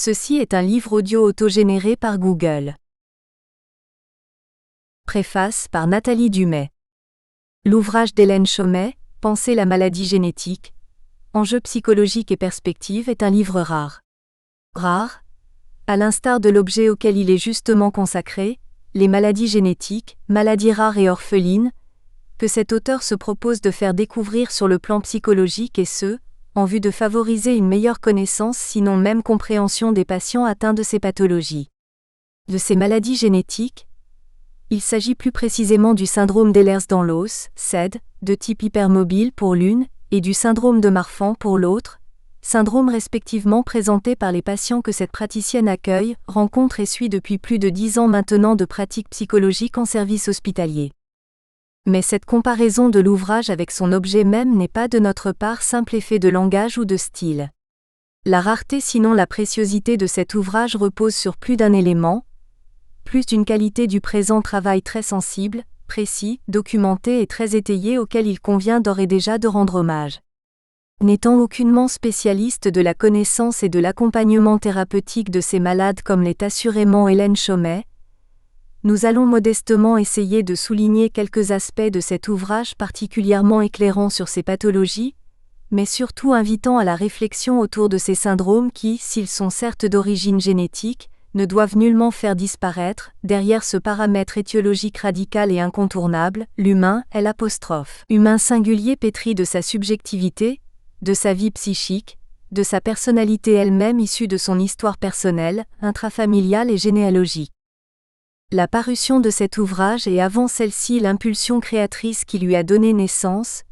Ceci est un livre audio autogénéré par Google. Préface par Nathalie Dumais. L'ouvrage d'Hélène Chomet, Penser la maladie génétique, enjeux psychologiques et perspectives est un livre rare. Rare, à l'instar de l'objet auquel il est justement consacré, les maladies génétiques, maladies rares et orphelines, que cet auteur se propose de faire découvrir sur le plan psychologique et ce, en vue de favoriser une meilleure connaissance sinon même compréhension des patients atteints de ces pathologies. De ces maladies génétiques, il s'agit plus précisément du syndrome d'Ehlers-Danlos, SED, de type hypermobile pour l'une, et du syndrome de Marfan pour l'autre, syndrome respectivement présentés par les patients que cette praticienne accueille, rencontre et suit depuis plus de 10 ans maintenant de pratiques psychologiques en service hospitalier. Mais cette comparaison de l'ouvrage avec son objet même n'est pas de notre part simple effet de langage ou de style. La rareté sinon la préciosité de cet ouvrage repose sur plus d'un élément, plus d'une qualité du présent travail très sensible, précis, documenté et très étayé auquel il convient d'ores et déjà de rendre hommage. N'étant aucunement spécialiste de la connaissance et de l'accompagnement thérapeutique de ces malades comme l'est assurément Hélène Chomet, nous allons modestement essayer de souligner quelques aspects de cet ouvrage particulièrement éclairant sur ces pathologies, mais surtout invitant à la réflexion autour de ces syndromes qui, s'ils sont certes d'origine génétique, ne doivent nullement faire disparaître, derrière ce paramètre étiologique radical et incontournable, l'humain, humain singulier pétri de sa subjectivité, de sa vie psychique, de sa personnalité elle-même issue de son histoire personnelle, intrafamiliale et généalogique. La parution de cet ouvrage et avant celle-ci l'impulsion créatrice qui lui a donné naissance,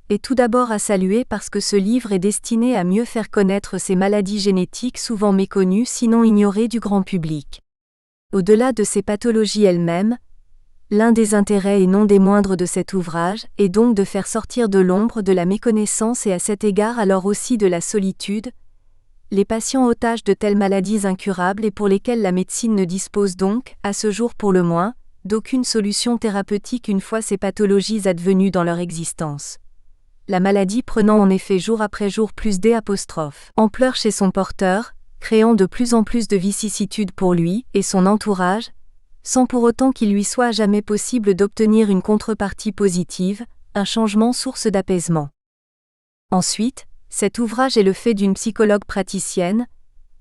est tout d'abord à saluer parce que ce livre est destiné à mieux faire connaître ces maladies génétiques souvent méconnues sinon ignorées du grand public. Au-delà de ces pathologies elles-mêmes, l'un des intérêts et non des moindres de cet ouvrage est donc de faire sortir de l'ombre de la méconnaissance et à cet égard alors aussi de la solitude, les patients otages de telles maladies incurables et pour lesquelles la médecine ne dispose donc, à ce jour pour le moins, d'aucune solution thérapeutique une fois ces pathologies advenues dans leur existence. La maladie prenant en effet jour après jour plus d'ampleur chez son porteur, créant de plus en plus de vicissitudes pour lui et son entourage, sans pour autant qu'il lui soit jamais possible d'obtenir une contrepartie positive, un changement source d'apaisement. Ensuite, cet ouvrage est le fait d'une psychologue praticienne,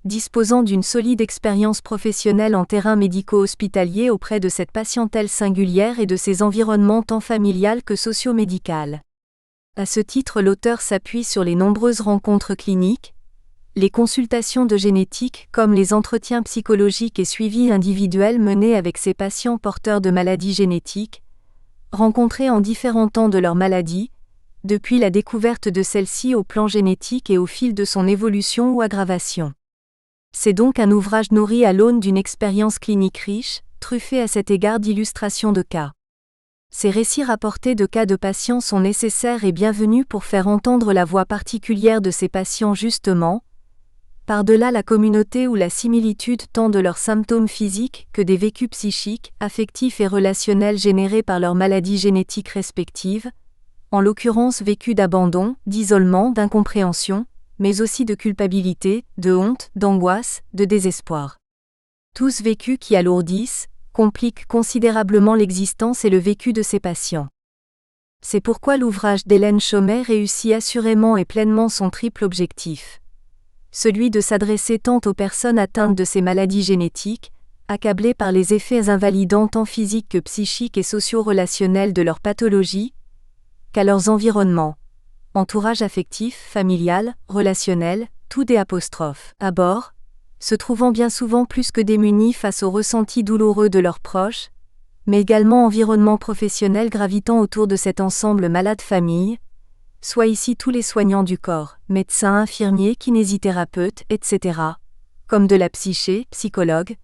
disposant d'une solide expérience professionnelle en terrain médico-hospitalier auprès de cette patientèle singulière et de ses environnements tant familial que socio-médical. À ce titre, l'auteur s'appuie sur les nombreuses rencontres cliniques, les consultations de génétique comme les entretiens psychologiques et suivis individuels menés avec ces patients porteurs de maladies génétiques, rencontrés en différents temps de leur maladie, depuis la découverte de celle-ci au plan génétique et au fil de son évolution ou aggravation. C'est donc un ouvrage nourri à l'aune d'une expérience clinique riche, truffé à cet égard d'illustrations de cas. Ces récits rapportés de cas de patients sont nécessaires et bienvenus pour faire entendre la voix particulière de ces patients justement, par-delà la communauté ou la similitude tant de leurs symptômes physiques que des vécus psychiques, affectifs et relationnels générés par leurs maladies génétiques respectives, en l'occurrence vécus d'abandon, d'isolement, d'incompréhension, mais aussi de culpabilité, de honte, d'angoisse, de désespoir. Tous vécus qui alourdissent, compliquent considérablement l'existence et le vécu de ces patients. C'est pourquoi l'ouvrage d'Hélène Chomet réussit assurément et pleinement son triple objectif. Celui de s'adresser tant aux personnes atteintes de ces maladies génétiques, accablées par les effets invalidants tant physiques que psychiques et socio-relationnels de leur pathologie, qu'à leurs environnements, entourage affectif, familial, relationnel, tout des apostrophes, à bord, se trouvant bien souvent plus que démunis face aux ressentis douloureux de leurs proches, mais également environnement professionnel gravitant autour de cet ensemble malade-famille, soit ici tous les soignants du corps, médecins, infirmiers, kinésithérapeutes, etc., comme de la psyché, psychologues,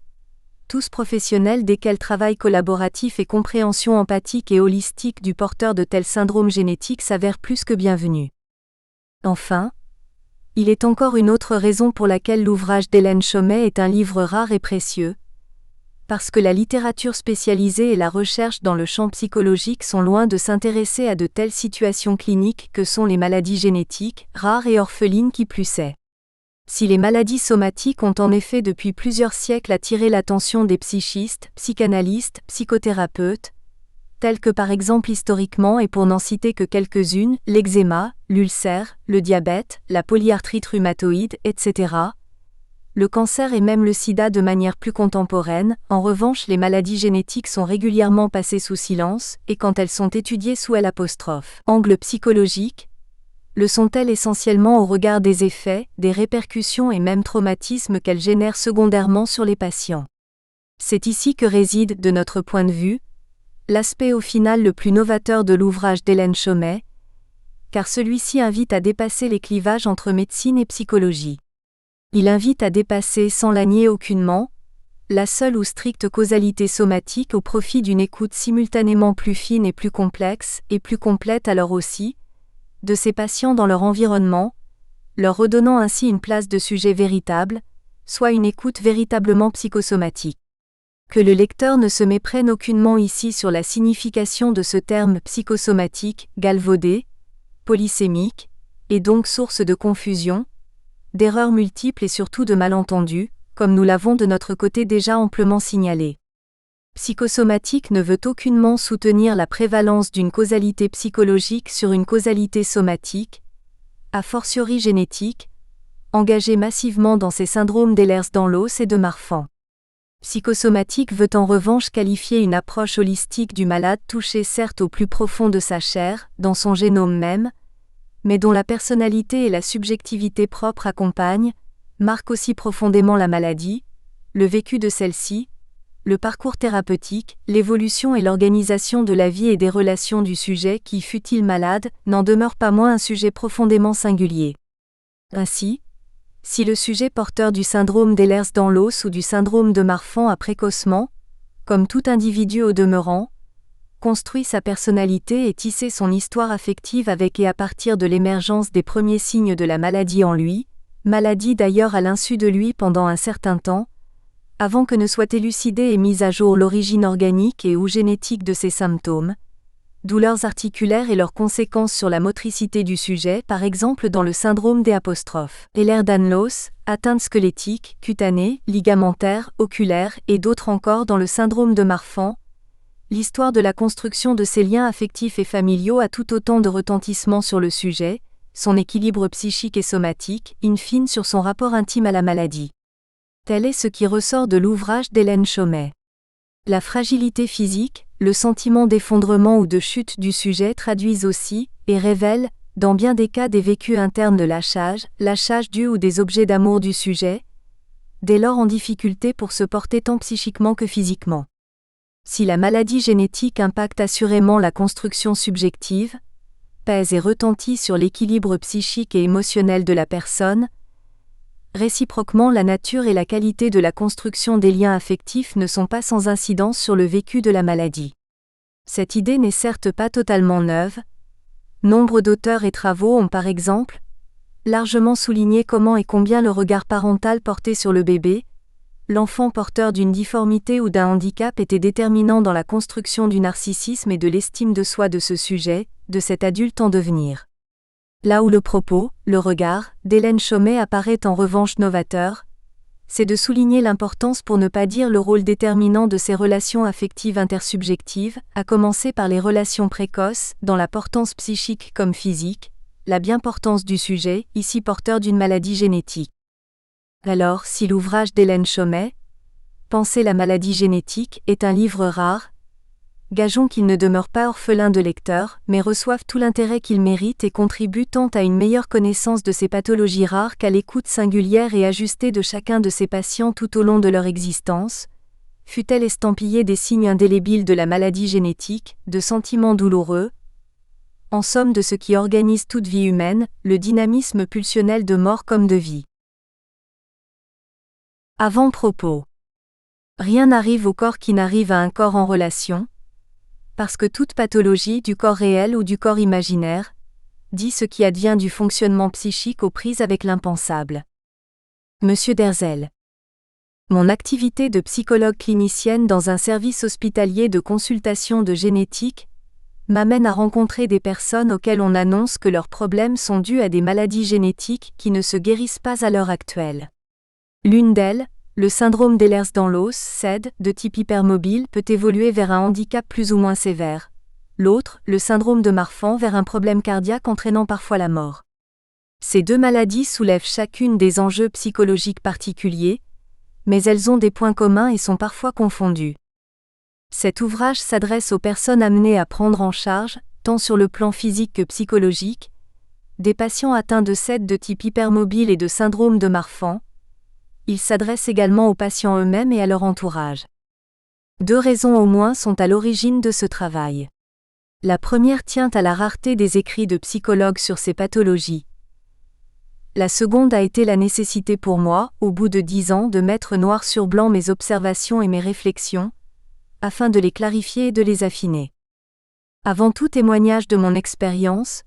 tous professionnels desquels travail collaboratif et compréhension empathique et holistique du porteur de tels syndromes génétiques s'avère plus que bienvenu. Enfin, il est encore une autre raison pour laquelle l'ouvrage d'Hélène Chomet est un livre rare et précieux, parce que la littérature spécialisée et la recherche dans le champ psychologique sont loin de s'intéresser à de telles situations cliniques que sont les maladies génétiques, rares et orphelines qui plus est. Si les maladies somatiques ont en effet depuis plusieurs siècles attiré l'attention des psychistes, psychanalystes, psychothérapeutes, tels que par exemple historiquement et pour n'en citer que quelques-unes, l'eczéma, l'ulcère, le diabète, la polyarthrite rhumatoïde, etc., le cancer et même le sida de manière plus contemporaine, en revanche les maladies génétiques sont régulièrement passées sous silence, et quand elles sont étudiées sous angle psychologique, le sont-elles essentiellement au regard des effets, des répercussions et même traumatismes qu'elles génèrent secondairement sur les patients. C'est ici que réside, de notre point de vue, l'aspect au final le plus novateur de l'ouvrage d'Hélène Chomet, car celui-ci invite à dépasser les clivages entre médecine et psychologie. Il invite à dépasser sans la nier aucunement, la seule ou stricte causalité somatique au profit d'une écoute simultanément plus fine et plus complexe, et plus complète alors aussi, de ces patients dans leur environnement, leur redonnant ainsi une place de sujet véritable, soit une écoute véritablement psychosomatique. Que le lecteur ne se méprenne aucunement ici sur la signification de ce terme psychosomatique, galvaudé, polysémique, et donc source de confusion, d'erreurs multiples et surtout de malentendus, comme nous l'avons de notre côté déjà amplement signalé. Psychosomatique ne veut aucunement soutenir la prévalence d'une causalité psychologique sur une causalité somatique, a fortiori génétique, engagée massivement dans ces syndromes d'Ehlers-Danlos et de Marfan. Psychosomatique veut en revanche qualifier une approche holistique du malade touché certes au plus profond de sa chair, dans son génome même, mais dont la personnalité et la subjectivité propre accompagnent, marquent aussi profondément la maladie, le vécu de celle-ci, le parcours thérapeutique, l'évolution et l'organisation de la vie et des relations du sujet qui, fût-il malade, n'en demeure pas moins un sujet profondément singulier. Ainsi, si le sujet porteur du syndrome d'Ehlers-Danlos ou du syndrome de Marfan a précocement, comme tout individu au demeurant, construit sa personnalité et tissé son histoire affective avec et à partir de l'émergence des premiers signes de la maladie en lui, maladie d'ailleurs à l'insu de lui pendant un certain temps, avant que ne soit élucidée et mise à jour l'origine organique et ou génétique de ces symptômes, douleurs articulaires et leurs conséquences sur la motricité du sujet, par exemple dans le syndrome des Ehlers-Danlos, atteintes squelettiques, cutanées, ligamentaires, oculaires et d'autres encore dans le syndrome de Marfan. L'histoire de la construction de ces liens affectifs et familiaux a tout autant de retentissement sur le sujet, son équilibre psychique et somatique, in fine sur son rapport intime à la maladie. Tel est ce qui ressort de l'ouvrage d'Hélène Chomet. La fragilité physique, le sentiment d'effondrement ou de chute du sujet traduisent aussi, et révèlent, dans bien des cas des vécus internes de lâchage dû ou des objets d'amour du sujet, dès lors en difficulté pour se porter tant psychiquement que physiquement. Si la maladie génétique impacte assurément la construction subjective, pèse et retentit sur l'équilibre psychique et émotionnel de la personne, réciproquement la nature et la qualité de la construction des liens affectifs ne sont pas sans incidence sur le vécu de la maladie. Cette idée n'est certes pas totalement neuve. Nombre d'auteurs et travaux ont par exemple largement souligné comment et combien le regard parental porté sur le bébé, l'enfant porteur d'une difformité ou d'un handicap était déterminant dans la construction du narcissisme et de l'estime de soi de ce sujet, de cet adulte en devenir. Là où le propos, le regard, d'Hélène Chomet apparaît en revanche novateur, c'est de souligner l'importance pour ne pas dire le rôle déterminant de ces relations affectives intersubjectives, à commencer par les relations précoces, dans la portance psychique comme physique, la bien-portance du sujet, ici porteur d'une maladie génétique. Alors, si l'ouvrage d'Hélène Chomet, Penser la maladie génétique, est un livre rare, gageons qu'il ne demeure pas orphelin de lecteurs, mais reçoive tout l'intérêt qu'il mérite et contribue tant à une meilleure connaissance de ces pathologies rares qu'à l'écoute singulière et ajustée de chacun de ces patients tout au long de leur existence, fût-elle estampillée des signes indélébiles de la maladie génétique, de sentiments douloureux, en somme de ce qui organise toute vie humaine, le dynamisme pulsionnel de mort comme de vie. Avant-propos. Rien n'arrive au corps qui n'arrive à un corps en relation, parce que toute pathologie du corps réel ou du corps imaginaire, dit ce qui advient du fonctionnement psychique aux prises avec l'impensable. Monsieur Derzel. Mon activité de psychologue clinicienne dans un service hospitalier de consultation de génétique m'amène à rencontrer des personnes auxquelles on annonce que leurs problèmes sont dus à des maladies génétiques qui ne se guérissent pas à l'heure actuelle. L'une d'elles, le syndrome d'Ehlers-Danlos, SED, de type hypermobile, peut évoluer vers un handicap plus ou moins sévère. L'autre, le syndrome de Marfan, vers un problème cardiaque entraînant parfois la mort. Ces deux maladies soulèvent chacune des enjeux psychologiques particuliers, mais elles ont des points communs et sont parfois confondues. Cet ouvrage s'adresse aux personnes amenées à prendre en charge, tant sur le plan physique que psychologique, des patients atteints de SED de type hypermobile et de syndrome de Marfan. Il s'adresse également aux patients eux-mêmes et à leur entourage. 2 raisons au moins sont à l'origine de ce travail. La première tient à la rareté des écrits de psychologues sur ces pathologies. La seconde a été la nécessité pour moi, au bout de 10 ans, de mettre noir sur blanc mes observations et mes réflexions, afin de les clarifier et de les affiner. Avant tout témoignage de mon expérience,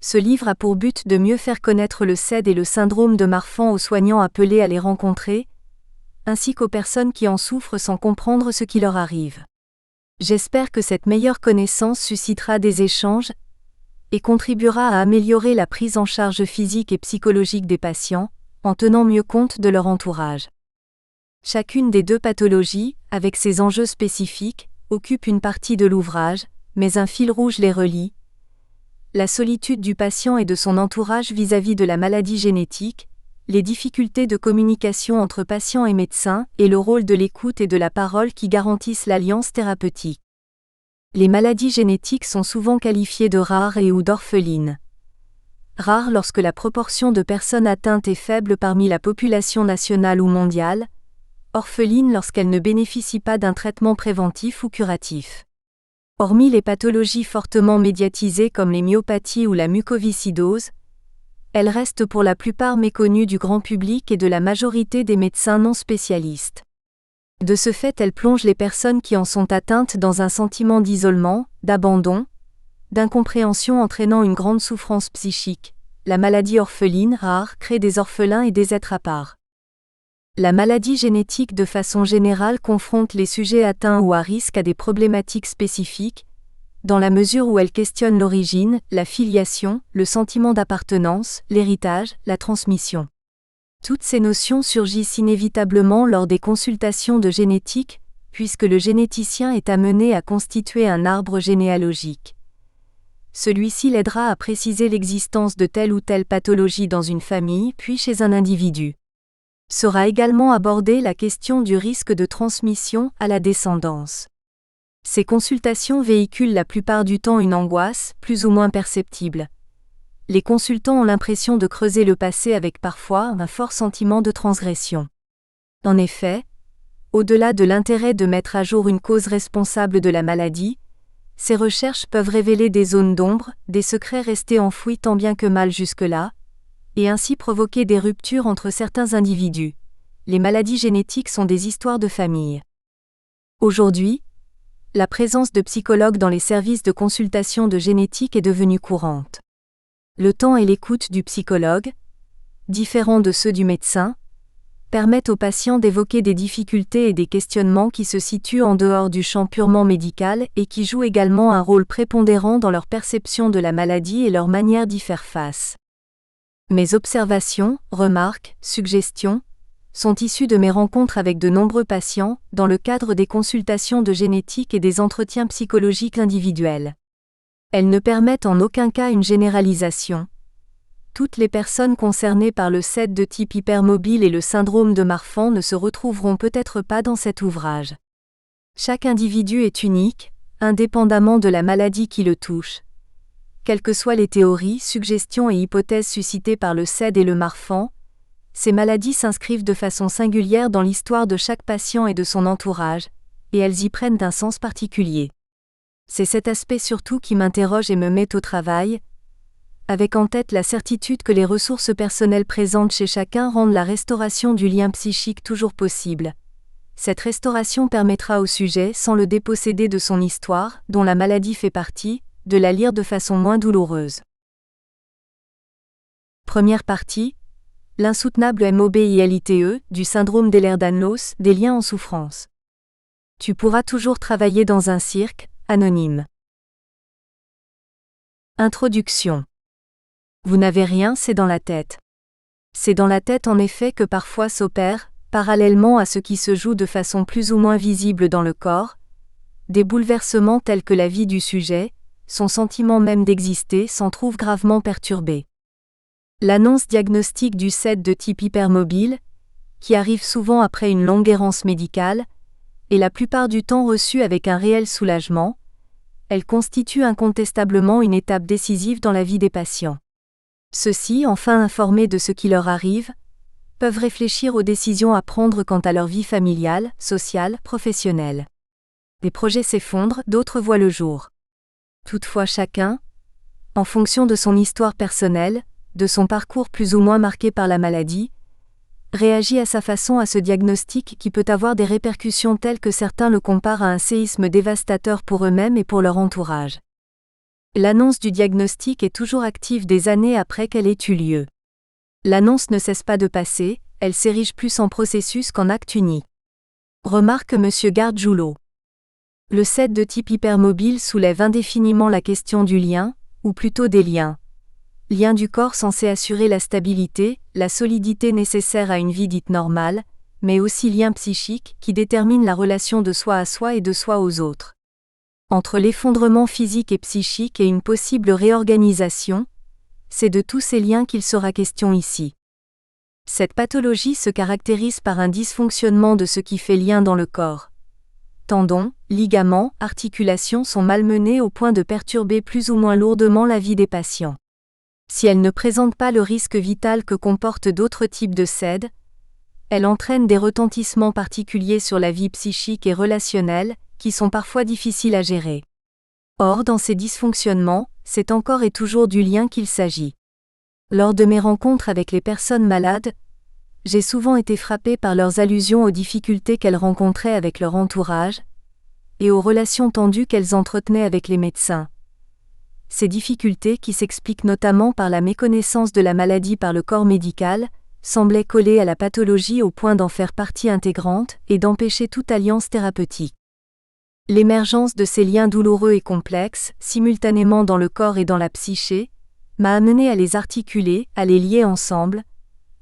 ce livre a pour but de mieux faire connaître le SED et le syndrome de Marfan aux soignants appelés à les rencontrer, ainsi qu'aux personnes qui en souffrent sans comprendre ce qui leur arrive. J'espère que cette meilleure connaissance suscitera des échanges et contribuera à améliorer la prise en charge physique et psychologique des patients, en tenant mieux compte de leur entourage. Chacune des 2 pathologies, avec ses enjeux spécifiques, occupe une partie de l'ouvrage, mais un fil rouge les relie. La solitude du patient et de son entourage vis-à-vis de la maladie génétique, les difficultés de communication entre patients et médecins, et le rôle de l'écoute et de la parole qui garantissent l'alliance thérapeutique. Les maladies génétiques sont souvent qualifiées de rares et ou d'orphelines. Rares lorsque la proportion de personnes atteintes est faible parmi la population nationale ou mondiale, orphelines lorsqu'elles ne bénéficient pas d'un traitement préventif ou curatif. Hormis les pathologies fortement médiatisées comme les myopathies ou la mucoviscidose, elles restent pour la plupart méconnues du grand public et de la majorité des médecins non spécialistes. De ce fait, elles plongent les personnes qui en sont atteintes dans un sentiment d'isolement, d'abandon, d'incompréhension entraînant une grande souffrance psychique. La maladie orpheline rare crée des orphelins et des êtres à part. La maladie génétique de façon générale confronte les sujets atteints ou à risque à des problématiques spécifiques, dans la mesure où elle questionne l'origine, la filiation, le sentiment d'appartenance, l'héritage, la transmission. Toutes ces notions surgissent inévitablement lors des consultations de génétique, puisque le généticien est amené à constituer un arbre généalogique. Celui-ci l'aidera à préciser l'existence de telle ou telle pathologie dans une famille, puis chez un individu. Sera également abordée la question du risque de transmission à la descendance. Ces consultations véhiculent la plupart du temps une angoisse, plus ou moins perceptible. Les consultants ont l'impression de creuser le passé avec parfois un fort sentiment de transgression. En effet, au-delà de l'intérêt de mettre à jour une cause responsable de la maladie, ces recherches peuvent révéler des zones d'ombre, des secrets restés enfouis tant bien que mal jusque-là, et ainsi provoquer des ruptures entre certains individus. Les maladies génétiques sont des histoires de famille. Aujourd'hui, la présence de psychologues dans les services de consultation de génétique est devenue courante. Le temps et l'écoute du psychologue, différents de ceux du médecin, permettent aux patients d'évoquer des difficultés et des questionnements qui se situent en dehors du champ purement médical et qui jouent également un rôle prépondérant dans leur perception de la maladie et leur manière d'y faire face. Mes observations, remarques, suggestions sont issues de mes rencontres avec de nombreux patients, dans le cadre des consultations de génétique et des entretiens psychologiques individuels. Elles ne permettent en aucun cas une généralisation. Toutes les personnes concernées par le SED de type hypermobile et le syndrome de Marfan ne se retrouveront peut-être pas dans cet ouvrage. Chaque individu est unique, indépendamment de la maladie qui le touche. Quelles que soient les théories, suggestions et hypothèses suscitées par le SED et le Marfan, ces maladies s'inscrivent de façon singulière dans l'histoire de chaque patient et de son entourage, et elles y prennent un sens particulier. C'est cet aspect surtout qui m'interroge et me met au travail, avec en tête la certitude que les ressources personnelles présentes chez chacun rendent la restauration du lien psychique toujours possible. Cette restauration permettra au sujet, sans le déposséder de son histoire, dont la maladie fait partie, de la lire de façon moins douloureuse. Première partie. L'insoutenable MOBILITE, du syndrome d'Ehlers-Danlos, des liens en souffrance. Tu pourras toujours travailler dans un cirque, anonyme. Introduction. Vous n'avez rien, c'est dans la tête. C'est dans la tête en effet que parfois s'opèrent, parallèlement à ce qui se joue de façon plus ou moins visible dans le corps, des bouleversements tels que la vie du sujet, son sentiment même d'exister s'en trouve gravement perturbé. L'annonce diagnostique du SED de type hypermobile, qui arrive souvent après une longue errance médicale, est la plupart du temps reçue avec un réel soulagement. Elle constitue incontestablement une étape décisive dans la vie des patients. Ceux-ci, enfin informés de ce qui leur arrive, peuvent réfléchir aux décisions à prendre quant à leur vie familiale, sociale, professionnelle. Des projets s'effondrent, d'autres voient le jour. Toutefois chacun, en fonction de son histoire personnelle, de son parcours plus ou moins marqué par la maladie, réagit à sa façon à ce diagnostic qui peut avoir des répercussions telles que certains le comparent à un séisme dévastateur pour eux-mêmes et pour leur entourage. L'annonce du diagnostic est toujours active des années après qu'elle ait eu lieu. L'annonce ne cesse pas de passer, elle s'érige plus en processus qu'en acte unique. Remarque M. Gargiulo. Le SED de type hypermobile soulève indéfiniment la question du lien, ou plutôt des liens. Lien du corps censé assurer la stabilité, la solidité nécessaire à une vie dite normale, mais aussi lien psychique qui détermine la relation de soi à soi et de soi aux autres. Entre l'effondrement physique et psychique et une possible réorganisation, c'est de tous ces liens qu'il sera question ici. Cette pathologie se caractérise par un dysfonctionnement de ce qui fait lien dans le corps. Tendons, ligaments, articulations sont malmenés au point de perturber plus ou moins lourdement la vie des patients. Si elle ne présente pas le risque vital que comportent d'autres types de SED, elle entraîne des retentissements particuliers sur la vie psychique et relationnelle, qui sont parfois difficiles à gérer. Or, dans ces dysfonctionnements, c'est encore et toujours du lien qu'il s'agit. Lors de mes rencontres avec les personnes malades, j'ai souvent été frappé par leurs allusions aux difficultés qu'elles rencontraient avec leur entourage, et aux relations tendues qu'elles entretenaient avec les médecins. Ces difficultés, qui s'expliquent notamment par la méconnaissance de la maladie par le corps médical, semblaient coller à la pathologie au point d'en faire partie intégrante et d'empêcher toute alliance thérapeutique. L'émergence de ces liens douloureux et complexes, simultanément dans le corps et dans la psyché, m'a amené à les articuler, à les lier ensemble,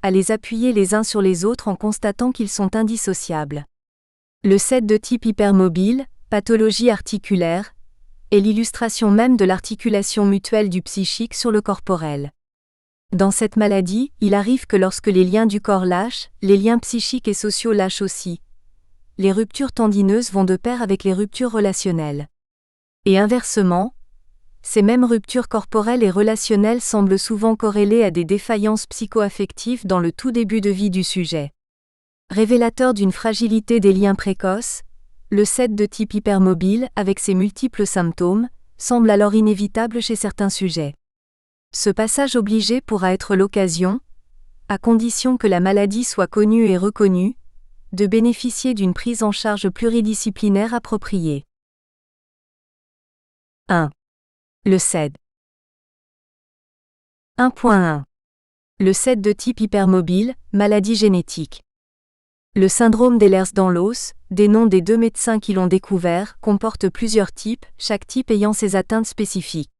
à les appuyer les uns sur les autres en constatant qu'ils sont indissociables. Le SED de type hypermobile, pathologie articulaire, est l'illustration même de l'articulation mutuelle du psychique sur le corporel. Dans cette maladie, il arrive que lorsque les liens du corps lâchent, les liens psychiques et sociaux lâchent aussi. Les ruptures tendineuses vont de pair avec les ruptures relationnelles. Et inversement, ces mêmes ruptures corporelles et relationnelles semblent souvent corrélées à des défaillances psycho-affectives dans le tout début de vie du sujet. Révélateur d'une fragilité des liens précoces, le SED de type hypermobile, avec ses multiples symptômes, semble alors inévitable chez certains sujets. Ce passage obligé pourra être l'occasion, à condition que la maladie soit connue et reconnue, de bénéficier d'une prise en charge pluridisciplinaire appropriée. 1. Le SED. 1.1. Le SED de type hypermobile, maladie génétique. Le syndrome d'Ehlers-Danlos, des noms des 2 médecins qui l'ont découvert, comporte plusieurs types, chaque type ayant ses atteintes spécifiques.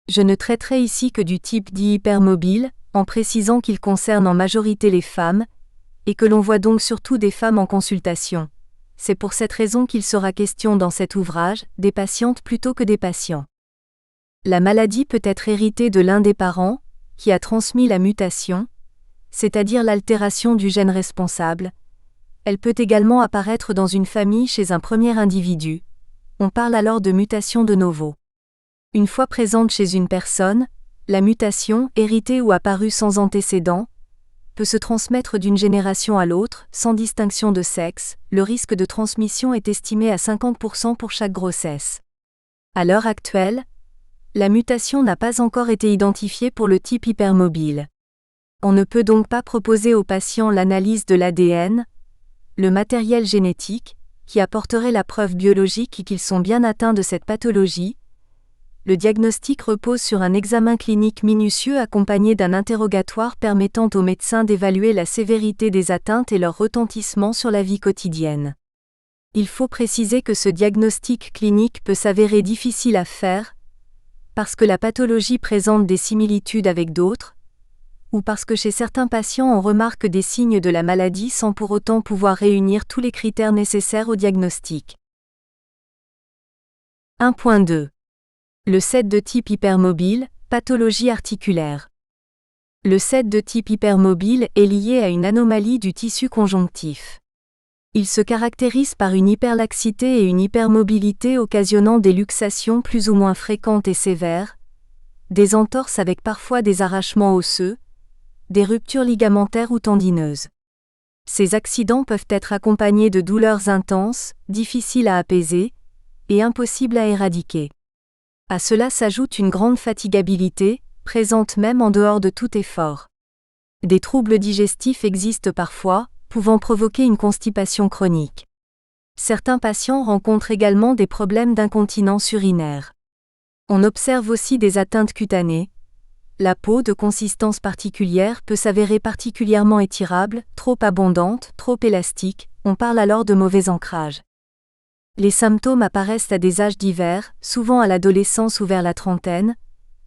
Je ne traiterai ici que du type dit hypermobile, en précisant qu'il concerne en majorité les femmes, et que l'on voit donc surtout des femmes en consultation. C'est pour cette raison qu'il sera question dans cet ouvrage, des patientes plutôt que des patients. La maladie peut être héritée de l'un des parents, qui a transmis la mutation, c'est-à-dire l'altération du gène responsable. Elle peut également apparaître dans une famille chez un premier individu. On parle alors de mutation de novo. Une fois présente chez une personne, la mutation, héritée ou apparue sans antécédent, peut se transmettre d'une génération à l'autre, sans distinction de sexe. Le risque de transmission est estimé à 50% pour chaque grossesse. À l'heure actuelle, la mutation n'a pas encore été identifiée pour le type hypermobile. On ne peut donc pas proposer aux patients l'analyse de l'ADN, le matériel génétique, qui apporterait la preuve biologique qu'ils sont bien atteints de cette pathologie. Le diagnostic repose sur un examen clinique minutieux accompagné d'un interrogatoire permettant aux médecins d'évaluer la sévérité des atteintes et leur retentissement sur la vie quotidienne. Il faut préciser que ce diagnostic clinique peut s'avérer difficile à faire, parce que la pathologie présente des similitudes avec d'autres, ou parce que chez certains patients on remarque des signes de la maladie sans pour autant pouvoir réunir tous les critères nécessaires au diagnostic. 1.2. Le SED de type hypermobile, pathologie articulaire. Le SED de type hypermobile est lié à une anomalie du tissu conjonctif. Il se caractérise par une hyperlaxité et une hypermobilité occasionnant des luxations plus ou moins fréquentes et sévères, des entorses avec parfois des arrachements osseux, des ruptures ligamentaires ou tendineuses. Ces accidents peuvent être accompagnés de douleurs intenses, difficiles à apaiser, et impossibles à éradiquer. À cela s'ajoute une grande fatigabilité, présente même en dehors de tout effort. Des troubles digestifs existent parfois, pouvant provoquer une constipation chronique. Certains patients rencontrent également des problèmes d'incontinence urinaire. On observe aussi des atteintes cutanées. La peau de consistance particulière peut s'avérer particulièrement étirable, trop abondante, trop élastique, on parle alors de mauvais ancrage. Les symptômes apparaissent à des âges divers, souvent à l'adolescence ou vers la trentaine,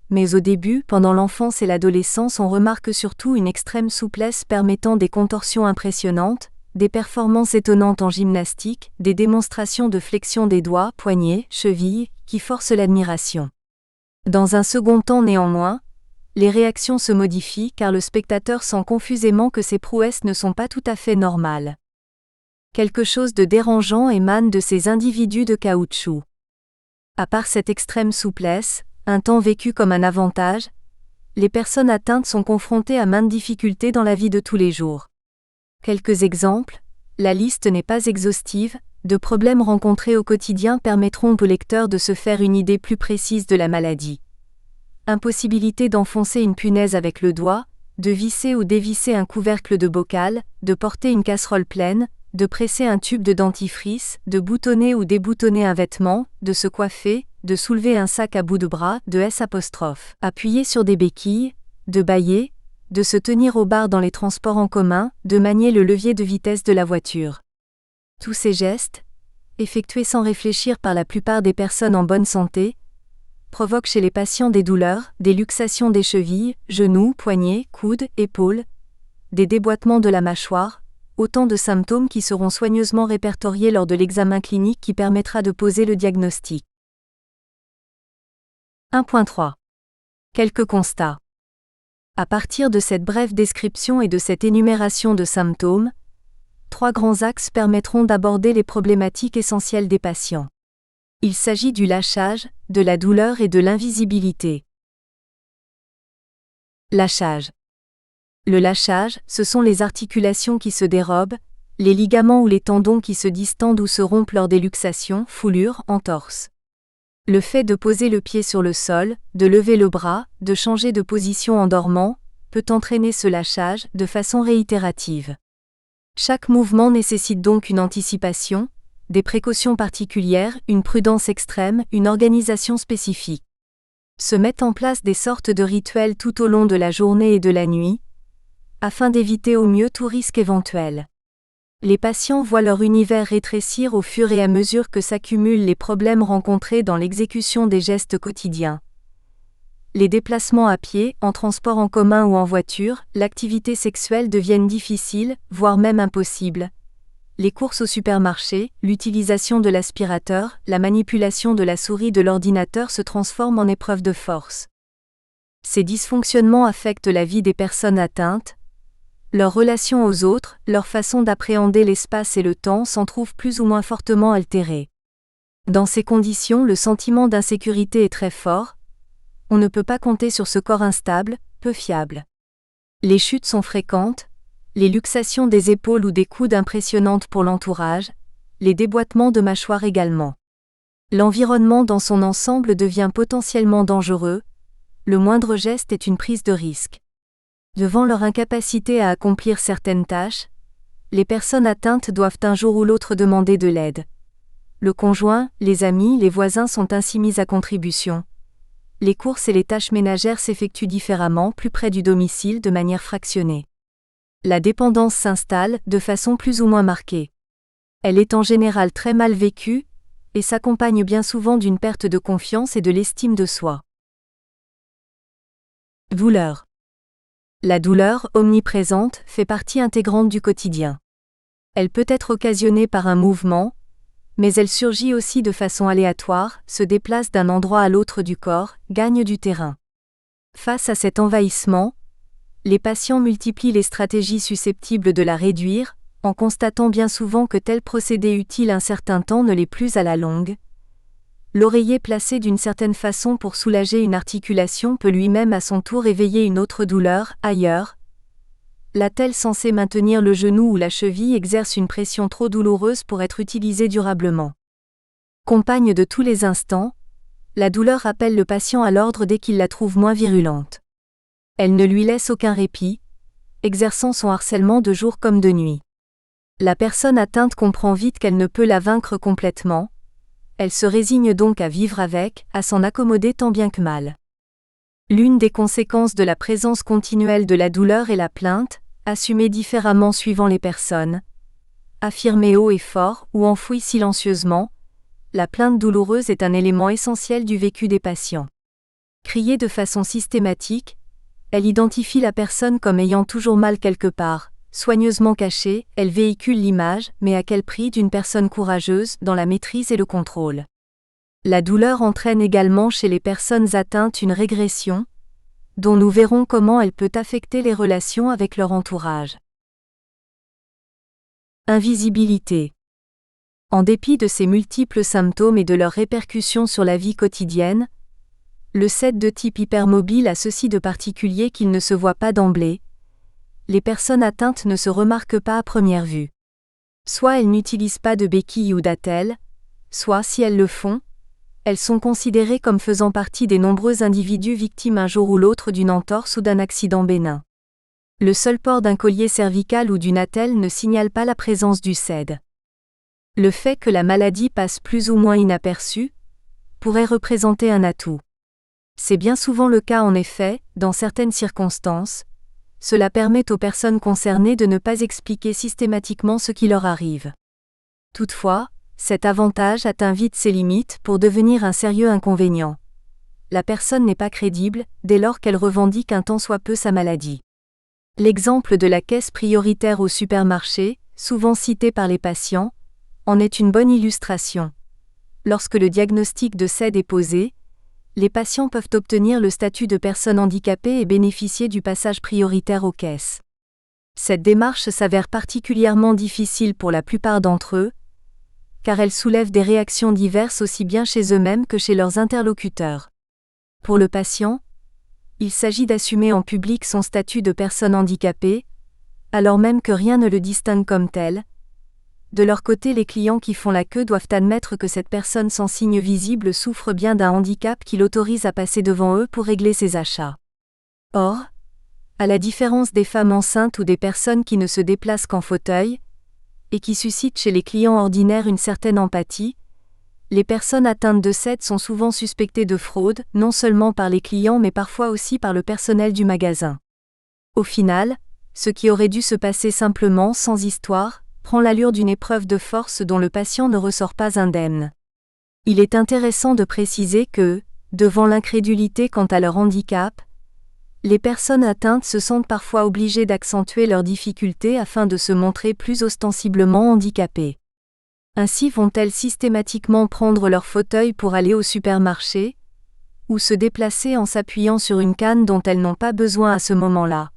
mais au début, pendant l'enfance et l'adolescence, on remarque surtout une extrême souplesse permettant des contorsions impressionnantes, des performances étonnantes en gymnastique, des démonstrations de flexion des doigts, poignets, chevilles, qui forcent l'admiration. Dans un second temps néanmoins, les réactions se modifient car le spectateur sent confusément que ces prouesses ne sont pas tout à fait normales. Quelque chose de dérangeant émane de ces individus de caoutchouc. À part cette extrême souplesse, un temps vécu comme un avantage, les personnes atteintes sont confrontées à maintes difficultés dans la vie de tous les jours. Quelques exemples, la liste n'est pas exhaustive, de problèmes rencontrés au quotidien permettront au lecteur de se faire une idée plus précise de la maladie. Impossibilité d'enfoncer une punaise avec le doigt, de visser ou dévisser un couvercle de bocal, de porter une casserole pleine, de presser un tube de dentifrice, de boutonner ou déboutonner un vêtement, de se coiffer, de soulever un sac à bout de bras, de appuyer sur des béquilles, de bâiller, de se tenir au bar dans les transports en commun, de manier le levier de vitesse de la voiture. Tous ces gestes, effectués sans réfléchir par la plupart des personnes en bonne santé, provoquent chez les patients des douleurs, des luxations des chevilles, genoux, poignets, coudes, épaules, des déboîtements de la mâchoire, autant de symptômes qui seront soigneusement répertoriés lors de l'examen clinique qui permettra de poser le diagnostic. 1.3. Quelques constats. À partir de cette brève description et de cette énumération de symptômes, 3 grands axes permettront d'aborder les problématiques essentielles des patients. Il s'agit du lâchage, de la douleur et de l'invisibilité. Lâchage. Le lâchage, ce sont les articulations qui se dérobent, les ligaments ou les tendons qui se distendent ou se rompent lors des luxations, foulures, entorses. Le fait de poser le pied sur le sol, de lever le bras, de changer de position en dormant, peut entraîner ce lâchage de façon réitérative. Chaque mouvement nécessite donc une anticipation, des précautions particulières, une prudence extrême, une organisation spécifique. Se mettent en place des sortes de rituels tout au long de la journée et de la nuit, afin d'éviter au mieux tout risque éventuel. Les patients voient leur univers rétrécir au fur et à mesure que s'accumulent les problèmes rencontrés dans l'exécution des gestes quotidiens. Les déplacements à pied, en transport en commun ou en voiture, l'activité sexuelle deviennent difficiles, voire même impossibles. Les courses au supermarché, l'utilisation de l'aspirateur, la manipulation de la souris de l'ordinateur se transforment en épreuves de force. Ces dysfonctionnements affectent la vie des personnes atteintes. Leur relation aux autres, leur façon d'appréhender l'espace et le temps s'en trouvent plus ou moins fortement altérées. Dans ces conditions, le sentiment d'insécurité est très fort. On ne peut pas compter sur ce corps instable, peu fiable. Les chutes sont fréquentes, les luxations des épaules ou des coudes impressionnantes pour l'entourage, les déboîtements de mâchoire également. L'environnement dans son ensemble devient potentiellement dangereux, le moindre geste est une prise de risque. Devant leur incapacité à accomplir certaines tâches, les personnes atteintes doivent un jour ou l'autre demander de l'aide. Le conjoint, les amis, les voisins sont ainsi mis à contribution. Les courses et les tâches ménagères s'effectuent différemment, plus près du domicile, de manière fractionnée. La dépendance s'installe, de façon plus ou moins marquée. Elle est en général très mal vécue, et s'accompagne bien souvent d'une perte de confiance et de l'estime de soi. Douleur. La douleur, omniprésente, fait partie intégrante du quotidien. Elle peut être occasionnée par un mouvement, mais elle surgit aussi de façon aléatoire, se déplace d'un endroit à l'autre du corps, gagne du terrain. Face à cet envahissement, les patients multiplient les stratégies susceptibles de la réduire, en constatant bien souvent que tel procédé utile un certain temps ne l'est plus à la longue. L'oreiller placé d'une certaine façon pour soulager une articulation peut lui-même à son tour éveiller une autre douleur, ailleurs. L'attelle censée maintenir le genou ou la cheville exerce une pression trop douloureuse pour être utilisée durablement. Compagne de tous les instants, la douleur rappelle le patient à l'ordre dès qu'il la trouve moins virulente. Elle ne lui laisse aucun répit, exerçant son harcèlement de jour comme de nuit. La personne atteinte comprend vite qu'elle ne peut la vaincre complètement. Elle se résigne donc à vivre avec, à s'en accommoder tant bien que mal. L'une des conséquences de la présence continuelle de la douleur est la plainte, assumée différemment suivant les personnes. Affirmée haut et fort ou enfouie silencieusement, la plainte douloureuse est un élément essentiel du vécu des patients. Criée de façon systématique, elle identifie la personne comme ayant toujours mal quelque part. Soigneusement cachée, elle véhicule l'image, mais à quel prix d'une personne courageuse, dans la maîtrise et le contrôle. La douleur entraîne également chez les personnes atteintes une régression, dont nous verrons comment elle peut affecter les relations avec leur entourage. Invisibilité. En dépit de ces multiples symptômes et de leurs répercussions sur la vie quotidienne, le SED de type hypermobile a ceci de particulier qu'il ne se voit pas d'emblée. Les personnes atteintes ne se remarquent pas à première vue. Soit elles n'utilisent pas de béquilles ou d'attelles, soit, si elles le font, elles sont considérées comme faisant partie des nombreux individus victimes un jour ou l'autre d'une entorse ou d'un accident bénin. Le seul port d'un collier cervical ou d'une attelle ne signale pas la présence du SED. Le fait que la maladie passe plus ou moins inaperçue pourrait représenter un atout. C'est bien souvent le cas en effet, dans certaines circonstances. Cela permet aux personnes concernées de ne pas expliquer systématiquement ce qui leur arrive. Toutefois, cet avantage atteint vite ses limites pour devenir un sérieux inconvénient. La personne n'est pas crédible, dès lors qu'elle revendique un tant soit peu sa maladie. L'exemple de la caisse prioritaire au supermarché, souvent cité par les patients, en est une bonne illustration. Lorsque le diagnostic de SED est posé, les patients peuvent obtenir le statut de personne handicapée et bénéficier du passage prioritaire aux caisses. Cette démarche s'avère particulièrement difficile pour la plupart d'entre eux, car elle soulève des réactions diverses aussi bien chez eux-mêmes que chez leurs interlocuteurs. Pour le patient, il s'agit d'assumer en public son statut de personne handicapée, alors même que rien ne le distingue comme tel. De leur côté, les clients qui font la queue doivent admettre que cette personne sans signe visible souffre bien d'un handicap qui l'autorise à passer devant eux pour régler ses achats. Or, à la différence des femmes enceintes ou des personnes qui ne se déplacent qu'en fauteuil, et qui suscitent chez les clients ordinaires une certaine empathie, les personnes atteintes de SED sont souvent suspectées de fraude, non seulement par les clients mais parfois aussi par le personnel du magasin. Au final, ce qui aurait dû se passer simplement, sans histoire, prend l'allure d'une épreuve de force dont le patient ne ressort pas indemne. Il est intéressant de préciser que, devant l'incrédulité quant à leur handicap, les personnes atteintes se sentent parfois obligées d'accentuer leurs difficultés afin de se montrer plus ostensiblement handicapées. Ainsi vont-elles systématiquement prendre leur fauteuil pour aller au supermarché, ou se déplacer en s'appuyant sur une canne dont elles n'ont pas besoin à ce moment-là.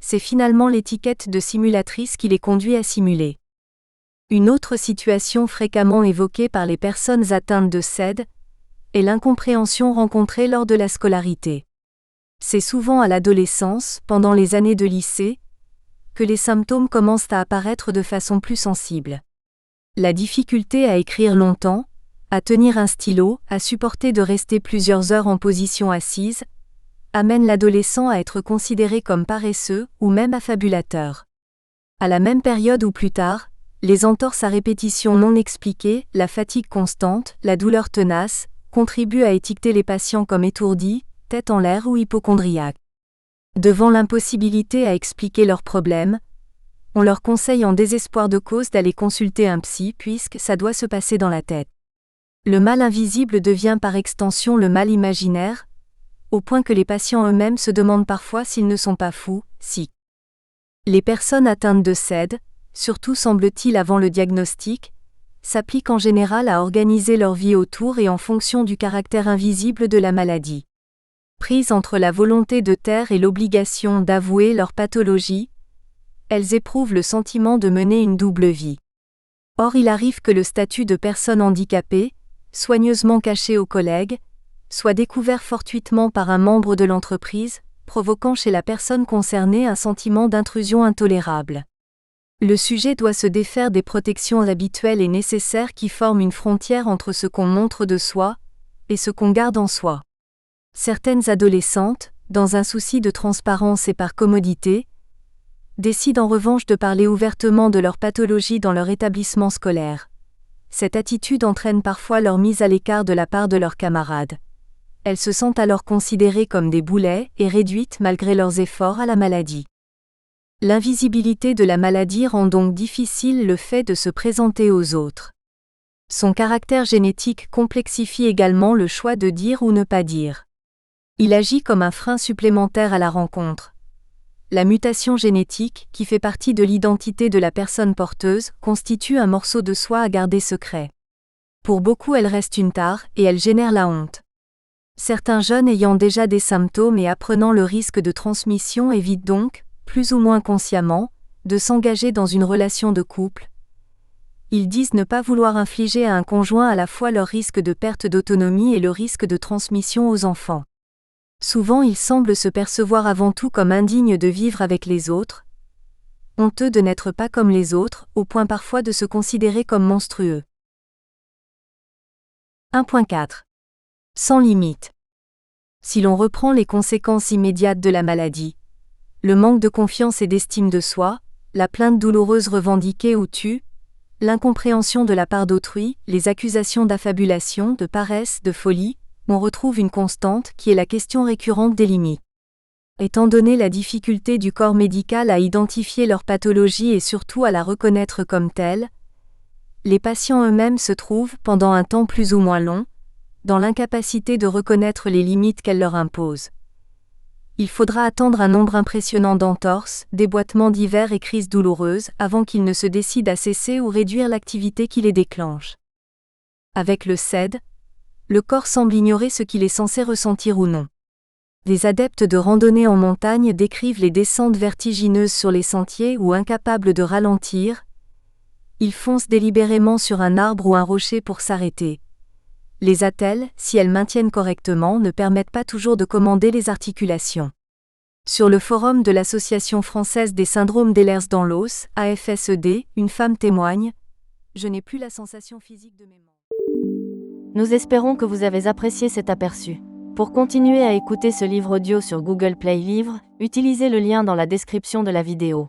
C'est finalement l'étiquette de simulatrice qui les conduit à simuler. Une autre situation fréquemment évoquée par les personnes atteintes de SED est l'incompréhension rencontrée lors de la scolarité. C'est souvent à l'adolescence, pendant les années de lycée, que les symptômes commencent à apparaître de façon plus sensible. La difficulté à écrire longtemps, à tenir un stylo, à supporter de rester plusieurs heures en position assise, amène l'adolescent à être considéré comme paresseux ou même affabulateur. À la même période ou plus tard, les entorses à répétition non expliquées, la fatigue constante, la douleur tenace, contribuent à étiqueter les patients comme étourdis, tête en l'air ou hypocondriaques. Devant l'impossibilité à expliquer leurs problèmes, on leur conseille en désespoir de cause d'aller consulter un psy puisque ça doit se passer dans la tête. Le mal invisible devient par extension le mal imaginaire, au point que les patients eux-mêmes se demandent parfois s'ils ne sont pas fous, si. Les personnes atteintes de SED, surtout semble-t-il avant le diagnostic, s'appliquent en général à organiser leur vie autour et en fonction du caractère invisible de la maladie. Prises entre la volonté de taire et l'obligation d'avouer leur pathologie, elles éprouvent le sentiment de mener une double vie. Or il arrive que le statut de personne handicapée, soigneusement caché aux collègues, soit découvert fortuitement par un membre de l'entreprise, provoquant chez la personne concernée un sentiment d'intrusion intolérable. Le sujet doit se défaire des protections habituelles et nécessaires qui forment une frontière entre ce qu'on montre de soi et ce qu'on garde en soi. Certaines adolescentes, dans un souci de transparence et par commodité, décident en revanche de parler ouvertement de leur pathologie dans leur établissement scolaire. Cette attitude entraîne parfois leur mise à l'écart de la part de leurs camarades. Elles se sentent alors considérées comme des boulets et réduites malgré leurs efforts à la maladie. L'invisibilité de la maladie rend donc difficile le fait de se présenter aux autres. Son caractère génétique complexifie également le choix de dire ou ne pas dire. Il agit comme un frein supplémentaire à la rencontre. La mutation génétique, qui fait partie de l'identité de la personne porteuse, constitue un morceau de soi à garder secret. Pour beaucoup, elle reste une tare et elle génère la honte. Certains jeunes ayant déjà des symptômes et apprenant le risque de transmission évitent donc, plus ou moins consciemment, de s'engager dans une relation de couple. Ils disent ne pas vouloir infliger à un conjoint à la fois leur risque de perte d'autonomie et le risque de transmission aux enfants. Souvent ils semblent se percevoir avant tout comme indignes de vivre avec les autres, honteux de n'être pas comme les autres, au point parfois de se considérer comme monstrueux. 1.4. Sans limite. Si l'on reprend les conséquences immédiates de la maladie, le manque de confiance et d'estime de soi, la plainte douloureuse revendiquée ou tue, l'incompréhension de la part d'autrui, les accusations d'affabulation, de paresse, de folie, on retrouve une constante qui est la question récurrente des limites. Étant donné la difficulté du corps médical à identifier leur pathologie et surtout à la reconnaître comme telle, les patients eux-mêmes se trouvent, pendant un temps plus ou moins long, dans l'incapacité de reconnaître les limites qu'elle leur impose. Il faudra attendre un nombre impressionnant d'entorses, déboîtements divers et crises douloureuses avant qu'ils ne se décident à cesser ou réduire l'activité qui les déclenche. Avec le SED, le corps semble ignorer ce qu'il est censé ressentir ou non. Des adeptes de randonnée en montagne décrivent les descentes vertigineuses sur les sentiers ou incapables de ralentir. Ils foncent délibérément sur un arbre ou un rocher pour s'arrêter. Les attelles, si elles maintiennent correctement, ne permettent pas toujours de commander les articulations. Sur le forum de l'Association française des syndromes d'Ehlers-Danlos, AFSED, une femme témoigne « Je n'ai plus la sensation physique de mes membres ». Nous espérons que vous avez apprécié cet aperçu. Pour continuer à écouter ce livre audio sur Google Play Livres, utilisez le lien dans la description de la vidéo.